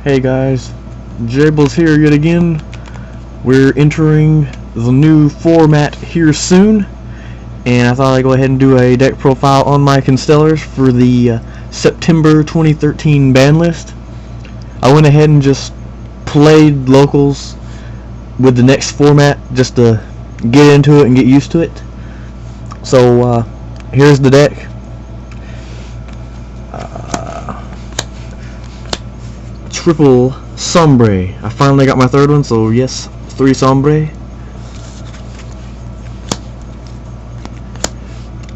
Hey guys, Jables here yet again. We're entering the new format here soon, and I thought I'd go ahead and do a deck profile on my Constellars for the September 2013 ban list. I went ahead and just played locals with the next format just to get into it and get used to it. So here's the deck. Triple Sombre. I finally got my third one, so yes, 3 Sombre.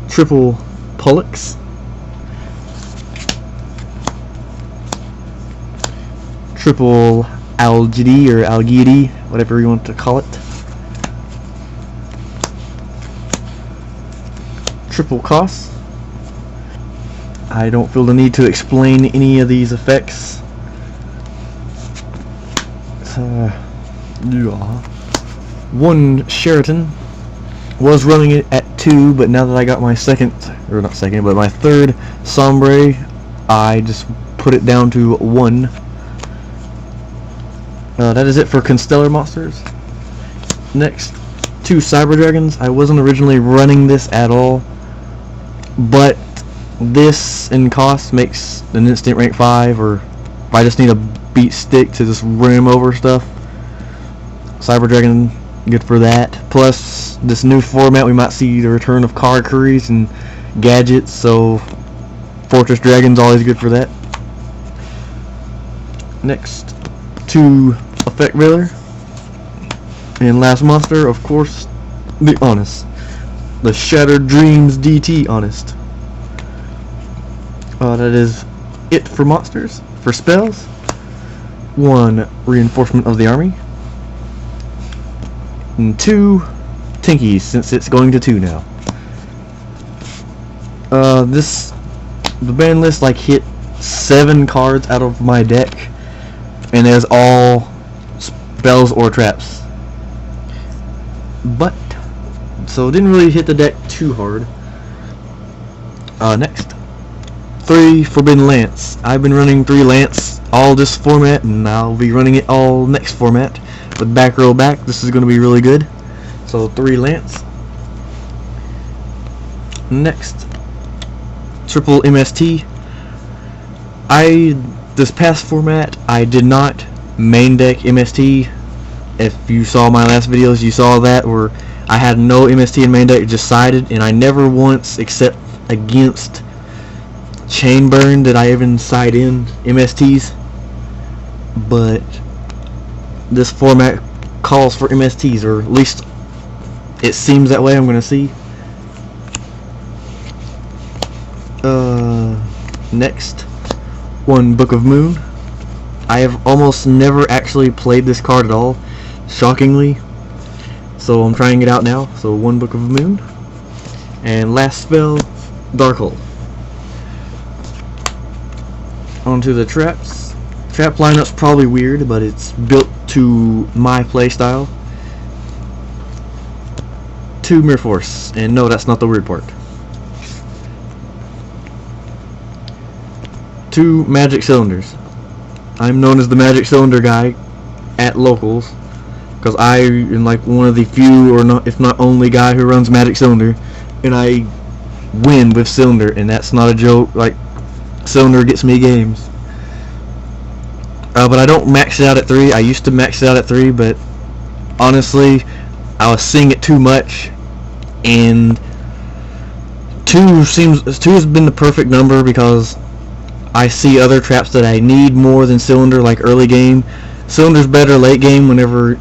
Triple Pollux. Triple Algidi or Algidi, whatever you want to call it. Triple Cos. I don't feel the need to explain any of these effects. One Sheraton. Was running it at 2, but now that I got my my third Sombre, I just put it down to 1. That is it for Constellar monsters. Next, 2 Cyber Dragons. I wasn't originally running this at all, but this in cost makes an instant rank 5, or if I just need a beat stick to just ram over stuff, Cyber Dragon, good for that. Plus, this new format, we might see the return of card curries and gadgets, so Fortress Dragon's always good for that. Next, 2 Effect Veiler. And last monster, of course, the Honest. The Shattered Dreams DT Honest. That is it for monsters. For spells, 1 Reinforcement of the Army. And 2 Tinkies, since it's going to 2 now. The ban list hit 7 cards out of my deck, and there's all spells or traps. But so it didn't really hit the deck too hard. Next, 3 Forbidden Lance. I've been running 3 Lance all this format, and I'll be running it all next format. With back row back, this is going to be really good. So 3 Lance. Next, triple MST. This past format, I did not main deck MST. If you saw my last videos, you saw that, where I had no MST in main deck, just sided, and I never once, except against Chainburn, did I even side in MSTs. But this format calls for MSTs, or at least it seems that way. I'm gonna see. Next, 1 Book of Moon. I have almost never actually played this card at all, shockingly, so I'm trying it out now. So 1 Book of Moon. And last spell, Darkhold. Onto the traps. Trap lineup's probably weird, but it's built to my playstyle. 2 Mirror Force, and no, that's not the weird part. 2 Magic Cylinders. I'm known as the Magic Cylinder guy at locals, because I am one of the few, or not, if not only, guy who runs Magic Cylinder, and I win with Cylinder, and that's not a joke. Cylinder gets me games. But I don't max it out at 3. I used to max it out at 3, but honestly, I was seeing it too much, and 2 has been the perfect number, because I see other traps that I need more than Cylinder, like early game. Cylinder's better late game whenever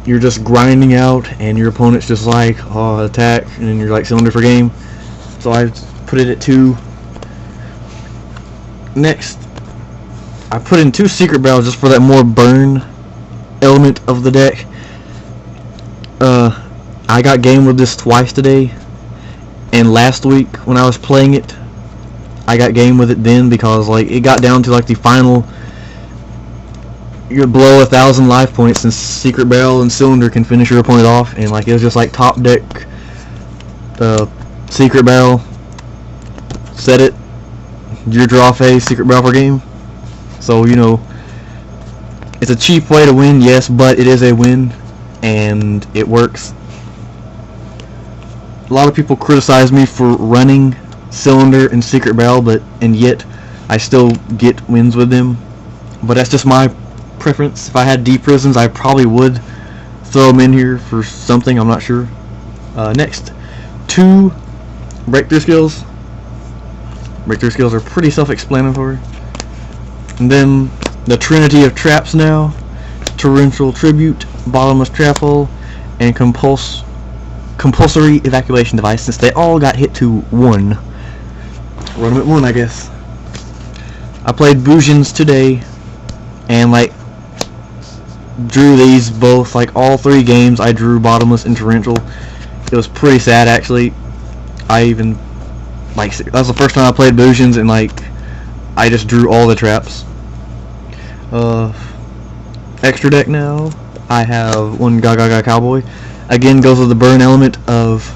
you're just grinding out and your opponent's just attack, and then you're Cylinder for game. So I put it at 2. Next, I put in 2 Secret Barrels just for that more burn element of the deck. I got game with this twice today, and last week when I was playing it, I got game with it then, because it got down to the final, you're below 1,000 life points, and Secret Barrel and Cylinder can finish your opponent off, and it was just top deck Secret Barrel, set it, your draw phase, Secret Barrel for game. So, It's a cheap way to win, yes, but it is a win, and it works. A lot of people criticize me for running Cylinder and Secret Barrel, and yet I still get wins with them. But that's just my preference. If I had deep prisons, I probably would throw them in here for something. I'm not sure. Next, 2 breakthrough skills. Breakthrough skills are pretty self-explanatory. And then the Trinity of Traps now: Torrential Tribute, Bottomless Trap Hole, and Compulsory Evacuation Device, since they all got hit to 1. Run them at 1, I guess. I played Bougians today, and drew these both, all 3 games I drew Bottomless and Torrential. It was pretty sad, actually. I even, that was the first time I played Bougians, and I just drew all the traps. Extra deck now, I have 1 Gaga Cowboy. Again, goes with the burn element of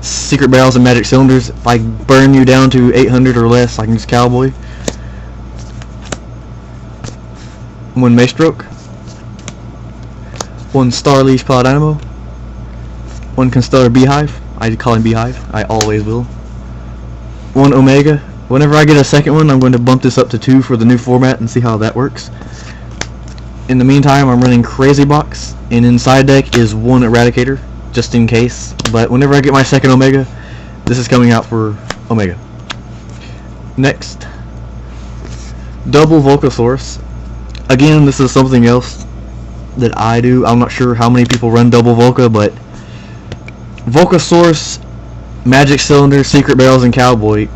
Secret Barrels and Magic Cylinders. If I burn you down to 800 or less, I can use Cowboy. 1 Maestroke. 1 Starleash Paladynamo. 1 Constellar Beehive. I call him Beehive. I always will. 1 Omega. Whenever I get a second one, I'm going to bump this up to 2 for the new format and see how that works. In the meantime, I'm running Crazy Box, and inside deck is 1 Eradicator, just in case. But whenever I get my second Omega, this is coming out for Omega. Next, double Volcasaurus. Again, this is something else that I do. I'm not sure how many people run double Volca, but Volcasaurus, Magic Cylinder, Secret Barrels, and Cowboy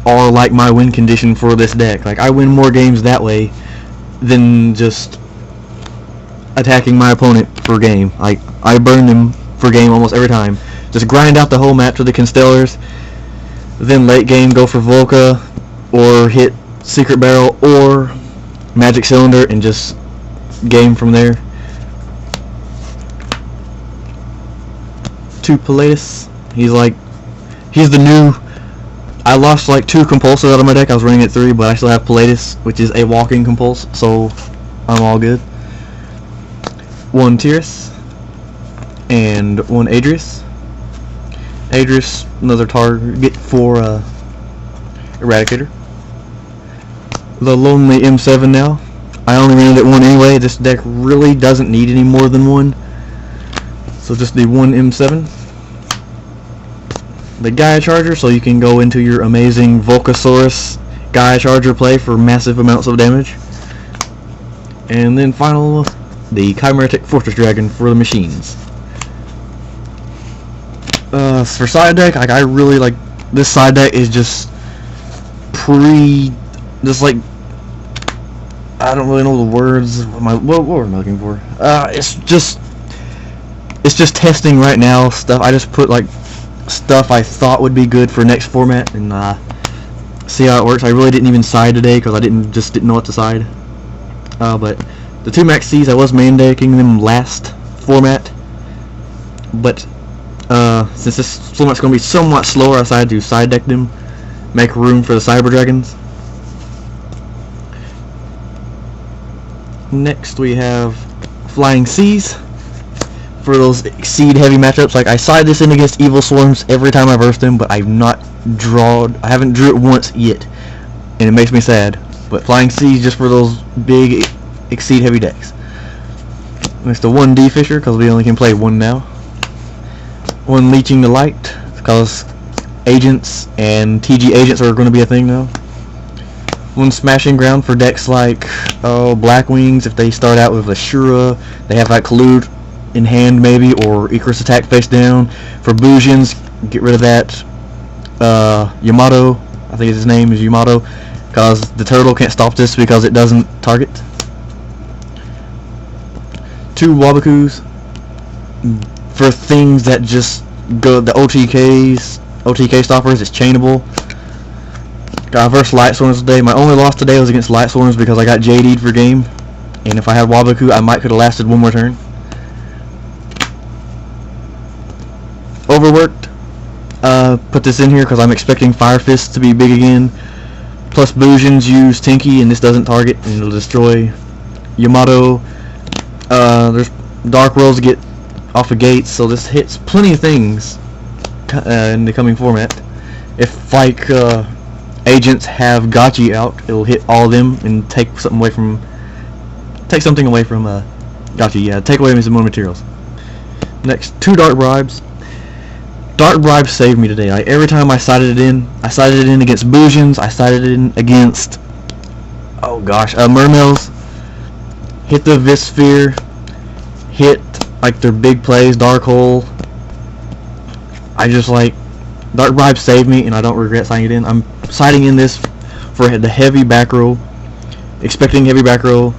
are my win condition for this deck. I win more games that way than just attacking my opponent for game. I burn them for game almost every time. Just grind out the whole map to the Constellars, then late game go for Volca, or hit Secret Barrel or Magic Cylinder and just game from there. 2 Pilatus. He's the new. I lost 2 Compulsors out of my deck. I was running at 3, but I still have Pilatus, which is a walking Compulse, so I'm all good. 1 Tyrus and 1 Adrius. Adrius, another target for Eradicator. The Lonely M7 now. I only ran it at 1 anyway. This deck really doesn't need any more than 1, so just the 1 M7. The Gaia Charger, so you can go into your amazing Volcasaurus Gaia Charger play for massive amounts of damage. And then final, the Chimeritic Fortress Dragon for the machines. For side deck, I really this side deck is just I don't really know the words. What am I looking for? It's just testing right now stuff. I just put stuff I thought would be good for next format and see how it works. I really didn't even side today because I didn't know what to side. But the 2 Max C's, I was main decking them last format, but since this format's going to be somewhat slower, I decided to side deck them, make room for the Cyber Dragons. Next we have Flying Seas for those Exceed heavy matchups. I side this in against Evil Swarms every time I verse them, but I haven't drew it once yet, and it makes me sad. But Flying Seas just for those big Exceed heavy decks. Next to 1 D-Fisher, because we only can play 1 now. 1 Leeching the Light, because agents and TG agents are going to be a thing now. 1 Smashing Ground for decks Black Wings, if they start out with Ashura, they have Collude in hand maybe, or Icarus Attack face down. For Bougians, get rid of that. Yamato, I think his name is Yamato, because the turtle can't stop this because it doesn't target. 2 Wabakus for things that just go, the OTK stoppers, it's chainable. Got versus Light Swarms today. My only loss today was against Light Swarms because I got JD'd for game, and if I had Wabaku, I might could have lasted 1 more turn. Overworked. Put this in here because I'm expecting Fire Fist to be big again. Plus Bougians use Tinky, and this doesn't target, and it'll destroy Yamato. There's Dark Worlds get off of gates, so this hits plenty of things in the coming format. If like agents have Gotchi out, it'll hit all of them and take something away from Gotchi. Yeah, take away some more materials. Next, 2 Dark Bribes. Dark Bribes saved me today. Like, every time I sided it in against Bujins, I sided it in against Mermails. Hit the Visphere, hit like their big plays, Dark Hole. I just like Dark Bribe saved me, and I don't regret siding it in. I'm siding in this for the heavy back row, expecting heavy back row.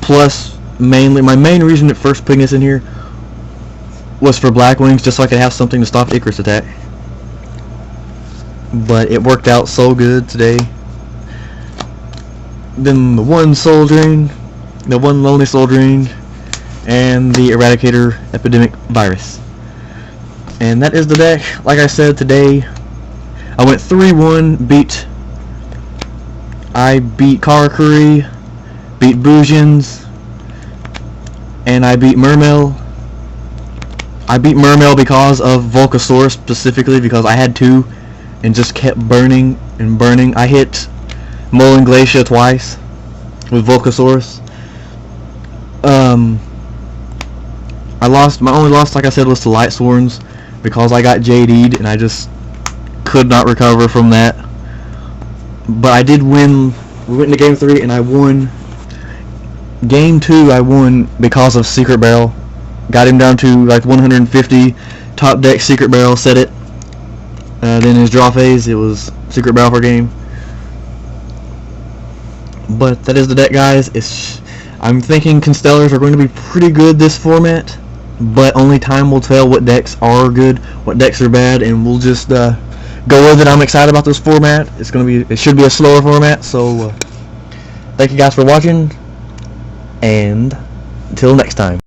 Plus, mainly my main reason at first putting this in here was for Black Wings, just so I could have something to stop Icarus attack. But it worked out so good today. Then the one Soul Drain, the one Lonely Soul Drain, and the Eradicator Epidemic Virus. And that is the deck. Like I said, today I went 3-1, I beat Karakuri, beat Bujins, and I beat Mermail. I beat Mermail because of Volcasaurus, specifically because I had 2 and just kept burning and burning. I hit Molten Glacier twice with Volcasaurus. My only loss, like I said, was to Light Sworns because I got JD'd and I just could not recover from that. But I did win. We went into Game 3 and I won. Game 2 I won because of Secret Barrel. Got him down to like 150. Top deck Secret Barrel, set it. Then his draw phase, it was Secret Barrel for game. But that is the deck, guys. I'm thinking Constellars are going to be pretty good this format, but only time will tell what decks are good, what decks are bad, and we'll just go with it. I'm excited about this format. It should be a slower format. So thank you guys for watching, and until next time.